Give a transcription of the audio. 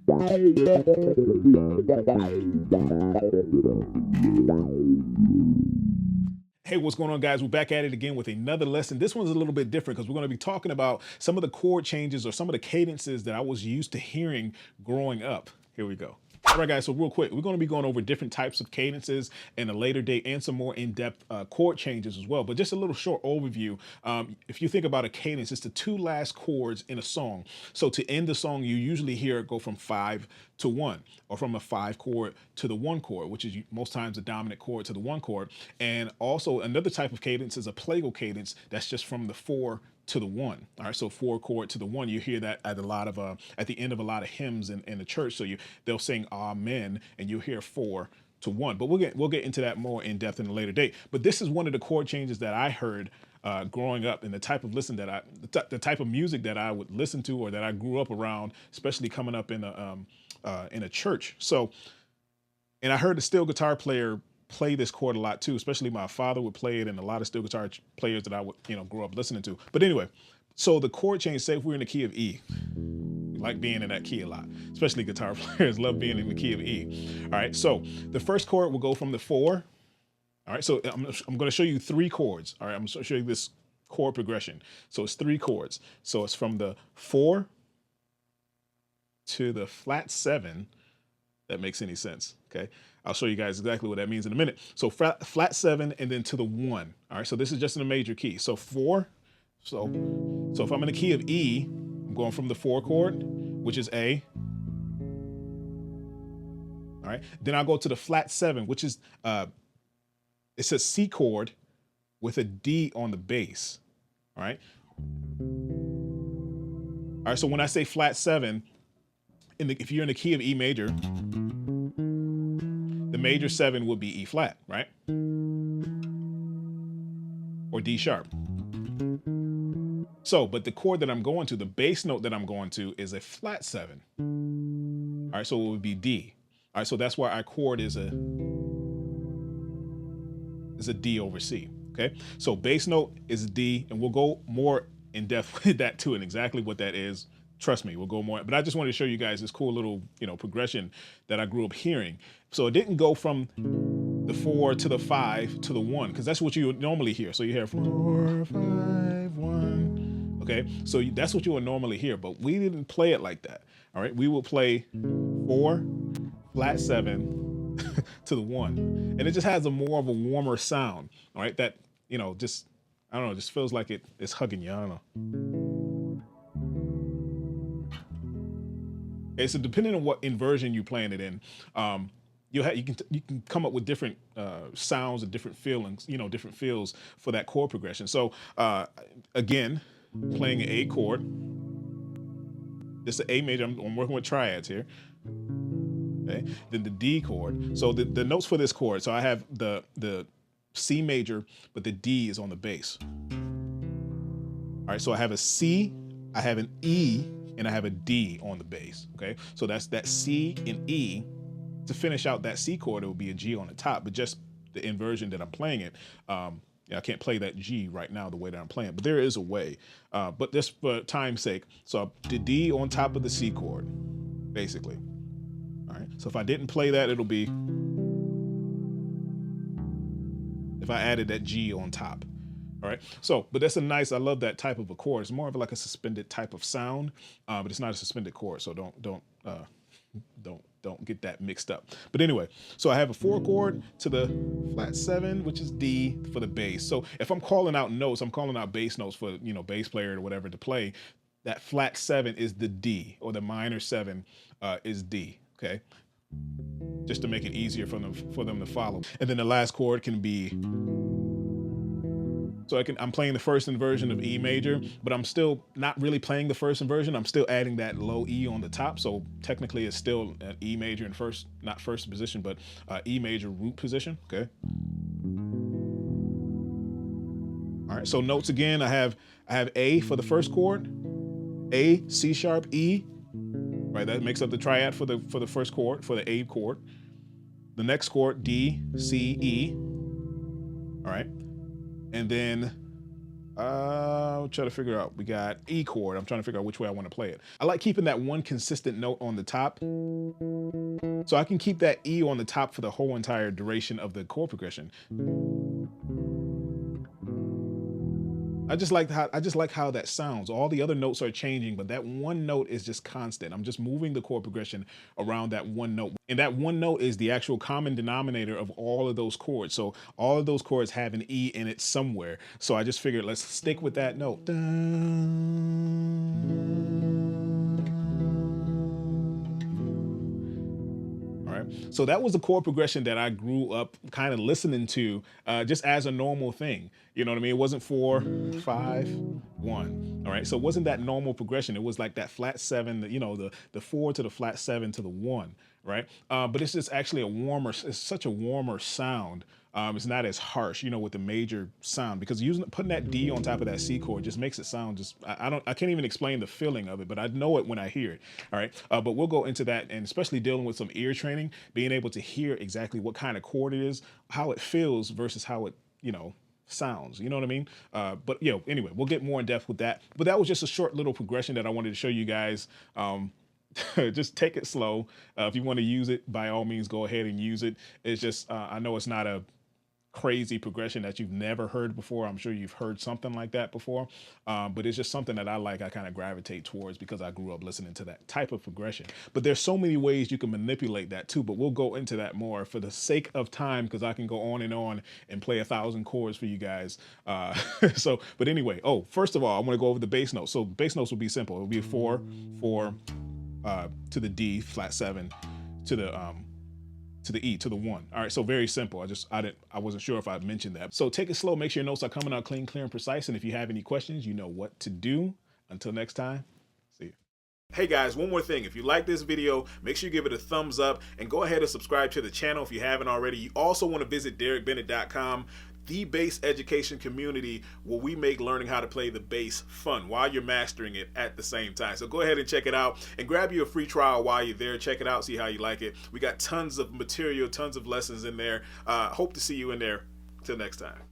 Hey, what's going on, guys? We're back at it again with another lesson. This one's a little bit different because we're going to be talking about some of the chord changes or some of the cadences that I was used to hearing growing up. Here we go. All right, guys, so real quick, we're going to be going over different types of cadences in a later date and some more in-depth chord changes as well. But just a little short overview. If you think about a cadence, it's the two last chords in a song. So to end the song, you usually hear it go from 5 to 1, or from a 5 chord to the 1 chord, which is most times a dominant chord to the 1 chord. And also another type of cadence is a plagal cadence that's just from the 4 to the 1. All right, so 4 chord to the 1. You hear that at a lot of at the end of a lot of hymns in the church. So they'll sing Amen, and you'll hear 4 to 1. But we'll get into that more in depth in a later date. But this is one of the chord changes that I heard growing up, and the type of the type of music that I would listen to, or that I grew up around, especially coming up in a church. So, and I heard the steel guitar player play this chord a lot too, especially my father would play it, and a lot of steel guitar players that I would, grow up listening to. But anyway, so the chord change, say if we're in the key of E, we like being in that key a lot, especially guitar players love being in the key of E. All right, so the first chord will go from the 4. All right, so I'm going to show you 3 chords. All right, I'm going to show you this chord progression. So it's 3 chords. So it's from the 4 to the flat 7. That makes any sense. Okay, I'll show you guys exactly what that means in a minute. So flat 7 and then to the 1. All right, so this is just in a major key. So 4. So if I'm in the key of E, I'm going from the 4 chord, which is A. All right, then I'll go to the flat 7, which is it's a C chord with a D on the bass. All right. All right, so when I say flat 7, if you're in the key of E major, the major 7 would be E flat, right? Or D sharp. So, but the chord that I'm going to, the bass note that I'm going to, is a flat 7. All right, so it would be D. All right, so that's why our chord is a D over C. Okay, so bass note is D, and we'll go more in depth with that too, and exactly what that is. Trust me, we'll go more. But I just wanted to show you guys this cool little, progression that I grew up hearing. So it didn't go from the 4 to the 5 to the 1, because that's what you would normally hear. So you hear 4, 5, 1. Okay, so that's what you would normally hear, but we didn't play it like that. All right, we will play 4, flat 7 to the 1, and it just has a more of a warmer sound. All right, that just, I don't know, just feels like it's hugging you. I don't know. Okay, so depending on what inversion you're playing it in, you can come up with different sounds and different feelings, different feels for that chord progression. So again, playing an A chord, this is A major. I'm working with triads here. Okay, then the D chord. So the notes for this chord. So I have the C major, but the D is on the bass. All right, so I have a C, I have an E, and I have a D on the bass. Okay, so that's that C and E. To finish out that C chord, it would be a G on the top, but just the inversion that I'm playing it, I can't play that G right now the way that I'm playing, but there is a way. But just for time's sake, so the D on top of the C chord, basically. All right, so if I didn't play that, it'll be, if I added that G on top. All right, so, but that's I love that type of a chord. It's more of like a suspended type of sound, but it's not a suspended chord, so don't get that mixed up. But anyway, so I have a 4 chord to the flat 7, which is D for the bass. So if I'm calling out notes, I'm calling out bass notes for, bass player or whatever to play, that flat 7 is the D, or the minor 7 is D, okay? Just to make it easier for them to follow. And then the last chord can be, so I'm playing the first inversion of E major, but I'm still not really playing the first inversion. I'm still adding that low E on the top. So technically it's still an E major in not first position, but E major root position, okay? All right, so notes again, I have A for the first chord, A, C sharp, E, right? That makes up the triad for the first chord, for the A chord. The next chord, D, C, E, all right? And then Try to figure out. We got E chord. I'm trying to figure out which way I want to play it. I like keeping that one consistent note on the top, so I can keep that E on the top for the whole entire duration of the chord progression. I just like how that sounds. All the other notes are changing, but that one note is just constant. I'm just moving the chord progression around that one note. And that one note is the actual common denominator of all of those chords. So all of those chords have an E in it somewhere. So I just figured let's stick with that note. So that was the chord progression that I grew up kind of listening to just as a normal thing. You know what I mean? It wasn't 4, 5, 1. All right. So it wasn't that normal progression. It was like that flat 7, you know, the 4 to the flat 7 to the 1. Right. But it's just actually it's such a warmer sound. It's not as harsh, you know, with the major sound, because putting that D on top of that C chord just makes it sound just, I can't even explain the feeling of it, but I know it when I hear it. All right. But we'll go into that, and especially dealing with some ear training, being able to hear exactly what kind of chord it is, how it feels versus how it, you know, sounds, you know what I mean? But you know, anyway, we'll get more in depth with that. But that was just a short little progression that I wanted to show you guys. Just take it slow. If you want to use it, by all means, go ahead and use it. It's just, I know it's not a crazy progression that you've never heard before. I'm sure you've heard something like that before, but it's just something that I kind of gravitate towards because I grew up listening to that type of progression. But there's so many ways you can manipulate that too, but we'll go into that more for the sake of time, because I can go on and play 1,000 chords for you guys. But anyway, first of all, I want to go over the bass notes. So bass notes will be simple. It'll be 4, 4 to the D, flat 7 to the E, to the 1. All right, so very simple. I wasn't sure if I mentioned that. So take it slow, make sure your notes are coming out clean, clear, and precise. And if you have any questions, you know what to do. Until next time, see you. Hey guys, one more thing. If you like this video, make sure you give it a thumbs up and go ahead and subscribe to the channel if you haven't already. You also want to visit DaricBennett.com, the bass education community where we make learning how to play the bass fun while you're mastering it at the same time. So go ahead and check it out and grab you a free trial while you're there. Check it out, see how you like it. We got tons of material, tons of lessons in there. Hope to see you in there. Till next time.